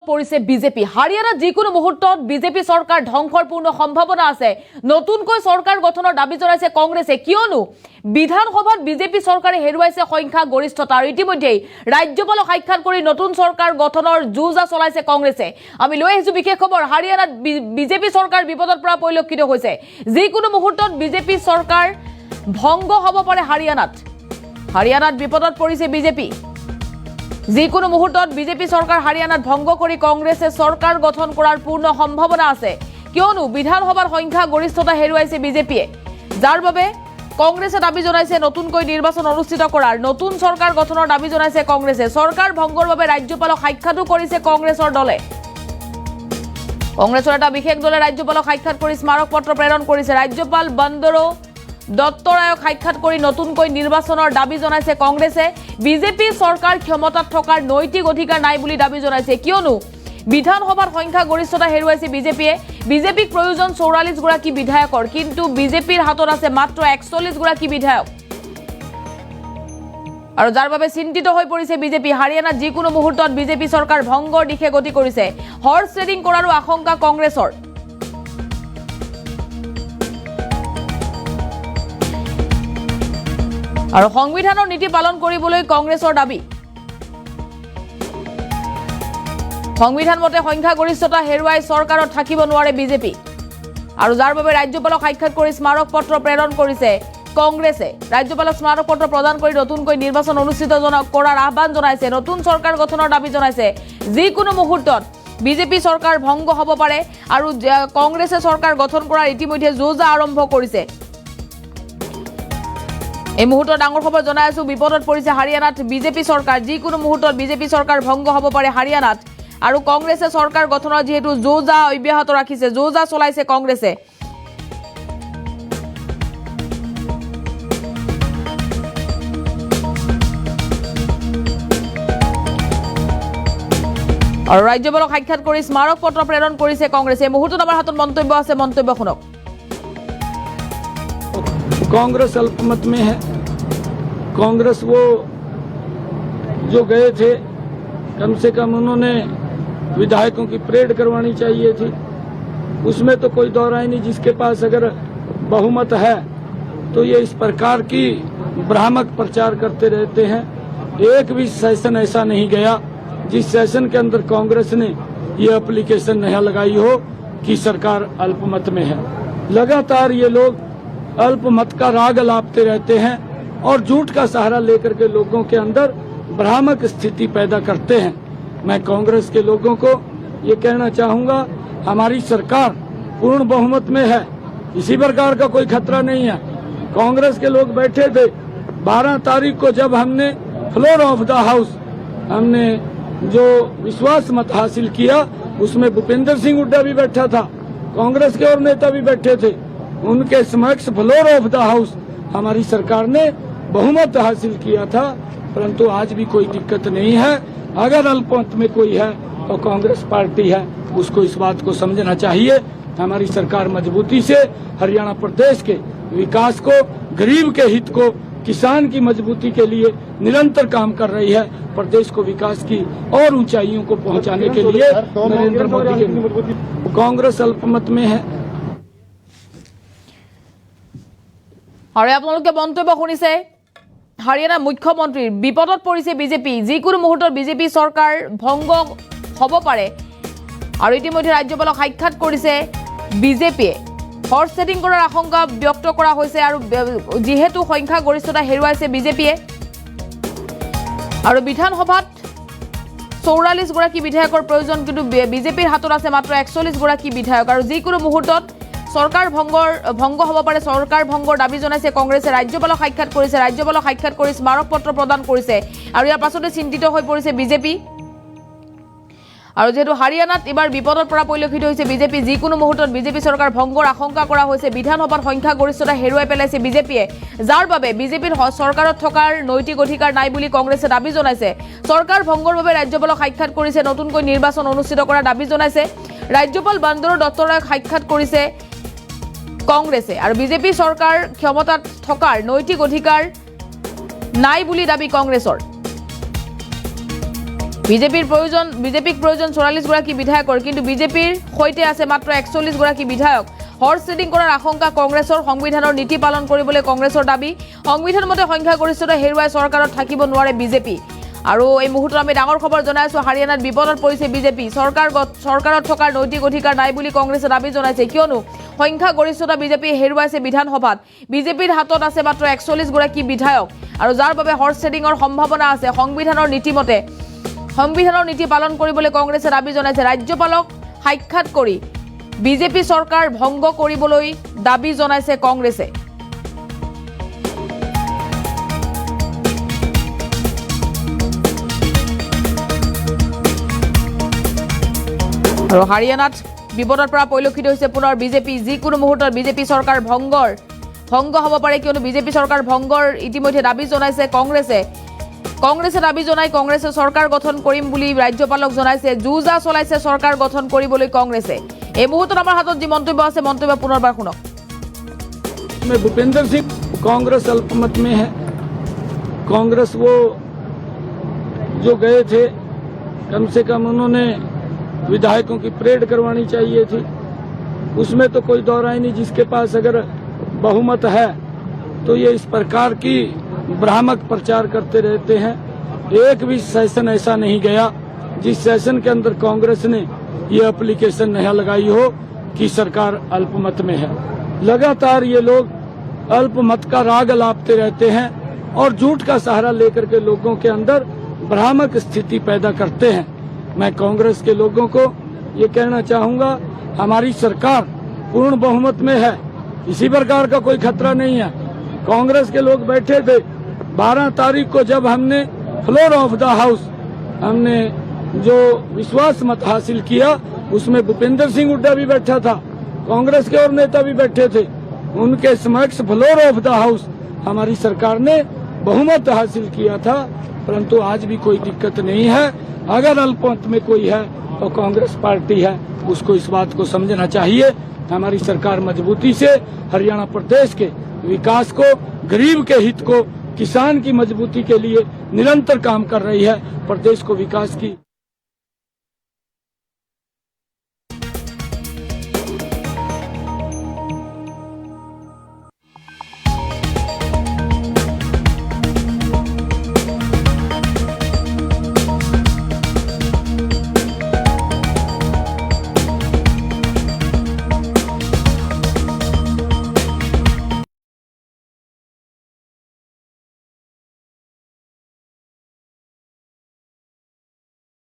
পৰিছে বিজেপি। হাৰিয়ানাত যিকোনো মুহূৰ্তত বিজেপি চৰকাৰ ধ্বংসৰ পূৰ্ণ সম্ভাৱনা আছে। নতুনকৈ চৰকাৰ গঠনৰ দাবী জনাইছে কংগ্ৰেছে, কিয়নো বিধানসভাত বিজেপি চৰকাৰে হেৰুৱাইছে সংখ্যা গৰিষ্ঠতা। আৰু ইতিমধ্যেই ৰাজ্যপালক সাক্ষাৎ কৰি নতুন চৰকাৰ গঠনৰ যুঁজা চলাইছে কংগ্ৰেছে। আমি লৈ আহিছো বিশেষ খবৰ। হাৰিয়ানাত বিজেপি চৰকাৰ বিপদত পৰা পৰিলক্ষিত হৈছে। যিকোনো মুহূৰ্তত বিজেপি চৰকাৰ ভংগ হ'ব পাৰে হাৰিয়ানাত বিপদত পৰিছে বিজেপি। যিকোনো মুহূৰ্তত বিজেপি চৰকাৰ হাৰিয়ানাত ভংগ কৰি কংগ্ৰেছে চৰকাৰ গঠন কৰাৰ পূৰ্ণ সম্ভাৱনা আছে, কিয়নো বিধানসভাৰ সংখ্যা গৰিষ্ঠতা হেৰুৱাইছে বিজেপিয়ে, যাৰ বাবে কংগ্ৰেছে দাবী জনাইছে নতুনকৈ নিৰ্বাচন অনুষ্ঠিত কৰাৰ। নতুন চৰকাৰ গঠনৰ দাবী জনাইছে কংগ্ৰেছে। চৰকাৰ ভংগৰ বাবে ৰাজ্যপালক সাক্ষাতো কৰিছে কংগ্ৰেছৰ দলে। কংগ্ৰেছৰ এটা বিশেষ দলে ৰাজ্যপালক সাক্ষাৎ কৰি স্মাৰক পত্ৰ প্ৰেৰণ কৰিছে। ৰাজ্যপাল বন্দৰো দত্তৰায়ক সাক্ষাৎ কৰি নতুনকৈ নিৰ্বাচনৰ দাবী জনাইছে কংগ্ৰেছে। বিজেপি চৰকাৰ ক্ষমতাত থকাৰ নৈতিক অধিকাৰ নাই বুলি দাবী জনাইছে, কিয়নো বিধানসভাৰ সংখ্যা গৰিষ্ঠতা হেৰুৱাইছে বিজেপিয়ে। বিজেপিক প্ৰয়োজন 44 গৰাকী বিধায়কৰ, কিন্তু বিজেপিৰ হাতত আছে মাত্ৰ 41 গৰাকী বিধায়ক, আৰু যাৰ বাবে চিন্তিত হৈ পৰিছে বিজেপি। হাৰিয়ানাত যিকোনো মুহূৰ্তত বিজেপি চৰকাৰ ভংগৰ দিশে গতি কৰিছে। হৰ্চ ট্ৰেডিং কৰাৰো আশংকা কংগ্ৰেছৰ। আৰু সংবিধানৰ নীতি পালন কৰিবলৈ কংগ্ৰেছৰ দাবী। সংবিধান মতে সংখ্যাগৰিষ্ঠতা হেৰুৱাই চৰকাৰত থাকিব নোৱাৰে বিজেপি, আৰু যাৰ বাবে ৰাজ্যপালক সাক্ষাৎ কৰি স্মাৰক পত্ৰ প্ৰেৰণ কৰিছে কংগ্ৰেছে। ৰাজ্যপালক স্মাৰক পত্ৰ প্ৰদান কৰি নতুনকৈ নিৰ্বাচন অনুষ্ঠিত কৰাৰ আহ্বান জনাইছে। নতুন চৰকাৰ গঠনৰ দাবী জনাইছে। যিকোনো মুহূৰ্তত বিজেপি চৰকাৰ ভংগ হ'ব পাৰে, আৰু কংগ্ৰেছে চৰকাৰ গঠন কৰাৰ ইতিমধ্যে যুঁজা আৰম্ভ কৰিছে। এই মুহূৰ্তত ডাঙৰ খবৰ জনাই আছো, বিপদত পৰিছে হাৰিয়ানাত বিজেপি চৰকাৰ। যিকোনো মুহূৰ্তত বিজেপি চৰকাৰ ভংগ হ'ব পাৰে হাৰিয়ানাত, আৰু কংগ্ৰেছে চৰকাৰ গঠনৰ যিহেতু যুঁজা অব্যাহত ৰাখিছে, যুঁজা চলাইছে কংগ্ৰেছে। আৰু ৰাজ্যপালক সাক্ষাৎ কৰি স্মাৰক পত্ৰ প্ৰেৰণ কৰিছে কংগ্ৰেছে। এই মুহূৰ্তত আমাৰ হাতত মন্তব্য আছে, মন্তব্য শুনক। कांग्रेस अल्पमत में है। कांग्रेस वो जो गए थे, कम से कम उन्होंने विधायकों की परेड करवानी चाहिए थी। उसमें तो कोई दो राय नहीं। जिसके पास अगर बहुमत है तो ये इस प्रकार की भ्रामक प्रचार करते रहते हैं। एक भी सेशन ऐसा नहीं गया जिस सेशन के अंदर कांग्रेस ने ये एप्लीकेशन नहीं लगाई हो कि सरकार अल्पमत में है। लगातार ये लोग अल्पमत का राग लापते रहते हैं और झूठ का सहारा लेकर के लोगों के अंदर भ्रामक स्थिति पैदा करते हैं। मैं कांग्रेस के लोगों को ये कहना चाहूंगा, हमारी सरकार पूर्ण बहुमत में है, किसी प्रकार का कोई खतरा नहीं है। कांग्रेस के लोग बैठे थे 12 तारीख को, जब हमने फ्लोर ऑफ द हाउस हमने जो विश्वास मत हासिल किया, उसमें भूपेंद्र सिंह हुड्डा भी बैठा था, कांग्रेस के और नेता भी बैठे थे। उनके समक्ष फ्लोर ऑफ द हाउस हमारी सरकार ने बहुमत हासिल किया था। परंतु आज भी कोई दिक्कत नहीं है। अगर अल्पमत में कोई है तो कांग्रेस पार्टी है, उसको इस बात को समझना चाहिए। हमारी सरकार मजबूती से हरियाणा प्रदेश के विकास को, गरीब के हित को, किसान की मजबूती के लिए निरंतर काम कर रही है। प्रदेश को विकास की और ऊंचाइयों को पहुंचाने के लिए नरेंद्र मोदी के कांग्रेस अल्पमत में है। আৰু আপোনালোকে মন্তব্য শুনিছে, হাৰিয়ানাৰ মুখ্যমন্ত্ৰীৰ বিপদত পৰিছে বিজেপি। যিকোনো মুহূৰ্তত বিজেপি চৰকাৰ ভংগ হ'ব পাৰে, আৰু ইতিমধ্যে ৰাজ্যপালক সাক্ষাৎ কৰিছে বিজেপিয়ে। হৰ্চ ট্ৰেডিং কৰাৰ আশংকা ব্যক্ত কৰা হৈছে, আৰু যিহেতু সংখ্যা গৰিষ্ঠতা হেৰুৱাইছে বিজেপিয়ে, আৰু বিধানসভাত 44 গৰাকী বিধায়কৰ প্ৰয়োজন, কিন্তু বিজেপিৰ হাতত আছে মাত্ৰ 41 গৰাকী বিধায়ক, আৰু যিকোনো মুহূৰ্তত চৰকাৰ ভংগ হ'ব পাৰে। চৰকাৰ ভংগৰ দাবী জনাইছে কংগ্ৰেছে। ৰাজ্যপালক সাক্ষাৎ কৰিছে, ৰাজ্যপালক সাক্ষাৎ কৰি স্মাৰক পত্ৰ প্ৰদান কৰিছে, আৰু ইয়াৰ পাছতে চিন্তিত হৈ পৰিছে বিজেপি। আৰু যেহেতু হাৰিয়ানাত এইবাৰ বিপদত পৰা পৰিলক্ষিত হৈছে বিজেপি, যিকোনো মুহূৰ্তত বিজেপি চৰকাৰ ভংগৰ আশংকা কৰা হৈছে। বিধানসভাৰ সংখ্যা গৰিষ্ঠতা হেৰুৱাই পেলাইছে বিজেপিয়ে, যাৰ বাবে বিজেপিৰ চৰকাৰত থকাৰ নৈতিক অধিকাৰ নাই বুলি কংগ্ৰেছে দাবী জনাইছে। চৰকাৰ ভংগৰ বাবে ৰাজ্যপালক সাক্ষাৎ কৰিছে, নতুনকৈ নিৰ্বাচন অনুষ্ঠিত কৰাৰ দাবী জনাইছে। ৰাজ্যপাল বন্দৰো দত্তৰায়ক সাক্ষাৎ কৰিছে কংগ্ৰেছে, আৰু বিজেপি চৰকাৰ ক্ষমতাত থকাৰ নৈতিক অধিকাৰ নাই বুলি দাবী কংগ্ৰেছৰ। বিজেপিক প্ৰয়োজন 44গৰাকী বিধায়কৰ, কিন্তু বিজেপিৰ সৈতে আছে মাত্ৰ 41গৰাকী বিধায়ক। হৰ্চ ট্ৰেডিং কৰাৰ আশংকা কংগ্ৰেছৰ। সংবিধানৰ নীতি পালন কৰিবলৈ কংগ্ৰেছৰ দাবী। সংবিধান মতে সংখ্যাগৰিষ্ঠতা হেৰুৱাই চৰকাৰত থাকিব নোৱাৰে বিজেপি। আৰু এই মুহূৰ্তত আমি ডাঙৰ খবৰ জনাই আছো, হাৰিয়ানাত বিপদত পৰিছে বিজেপি। চৰকাৰত থকাৰ নৈতিক অধিকাৰ নাই বুলি কংগ্ৰেছে দাবী জনাইছে, কিয়নো সংখ্যাগৰিষ্ঠতা বিজেপিয়ে হেৰুৱাইছে বিধানসভাত। বিজেপিৰ হাতত আছে মাত্ৰ 41গৰাকী বিধায়ক, আৰু যাৰ বাবে হৰ্চ ট্ৰেডিংৰ সম্ভাৱনা আছে। সংবিধানৰ নীতি পালন কৰিবলৈ কংগ্ৰেছে দাবী জনাইছে। ৰাজ্যপালক সাক্ষাৎ কৰি বিজেপি চৰকাৰ ভংগ কৰিবলৈ দাবী জনাইছে কংগ্ৰেছে। আৰু হাৰিয়ানাত বিপদৰ পৰা পৰিলক্ষিত হৈছে পুনৰ বিজেপি। যিকোনো মুহূৰ্তত বিজেপি চৰকাৰ ভংগ হ'ব পাৰে, কিয়নো বিজেপি চৰকাৰ ভংগৰ ইতিমধ্যে দাবী জনাইছে কংগ্ৰেছে দাবী জনাই কংগ্ৰেছে চৰকাৰ গঠন কৰিম বুলি ৰাজ্যপালক জনাইছে। যুঁজা চলাইছে চৰকাৰ গঠন কৰিবলৈ কংগ্ৰেছে। এই মুহূৰ্তত আমাৰ হাতত যি মন্তব্য আছে, মন্তব্য পুনৰবাৰ শুনক। भूपेंद्र सिंह कांग्रेस अल्पमत में है। कांग्रेस वो जो गए थे, कम से कम उन्होंने विधायकों की परेड करवानी चाहिए थी। उसमें तो कोई दौर ही नहीं। जिसके पास अगर बहुमत है तो ये इस प्रकार की भ्रामक प्रचार करते रहते हैं। एक भी सेशन ऐसा नहीं गया जिस सेशन के अंदर कांग्रेस ने ये एप्लीकेशन नहीं लगाई हो कि सरकार अल्पमत में है। लगातार ये लोग अल्पमत का राग अलापते रहते हैं और झूठ का सहारा लेकर के लोगों के अंदर भ्रामक स्थिति पैदा करते हैं। मैं कांग्रेस के लोगों को ये कहना चाहूंगा, हमारी सरकार पूर्ण बहुमत में है। इसी प्रकार का कोई खतरा नहीं है। कांग्रेस के लोग बैठे थे 12 तारीख को, जब हमने फ्लोर ऑफ द हाउस हमने जो विश्वास मत हासिल किया, उसमें भूपेंद्र सिंह हुड्डा भी बैठा था, कांग्रेस के और नेता भी बैठे थे। उनके समक्ष फ्लोर ऑफ द हाउस हमारी सरकार ने बहुमत हासिल किया था। परंतु आज भी कोई दिक्कत नहीं है। अगर अल्पमत में कोई है तो कांग्रेस पार्टी है, उसको इस बात को समझना चाहिए। हमारी सरकार मजबूती से हरियाणा प्रदेश के विकास को, गरीब के हित को, किसान की मजबूती के लिए निरंतर काम कर रही है। प्रदेश को विकास की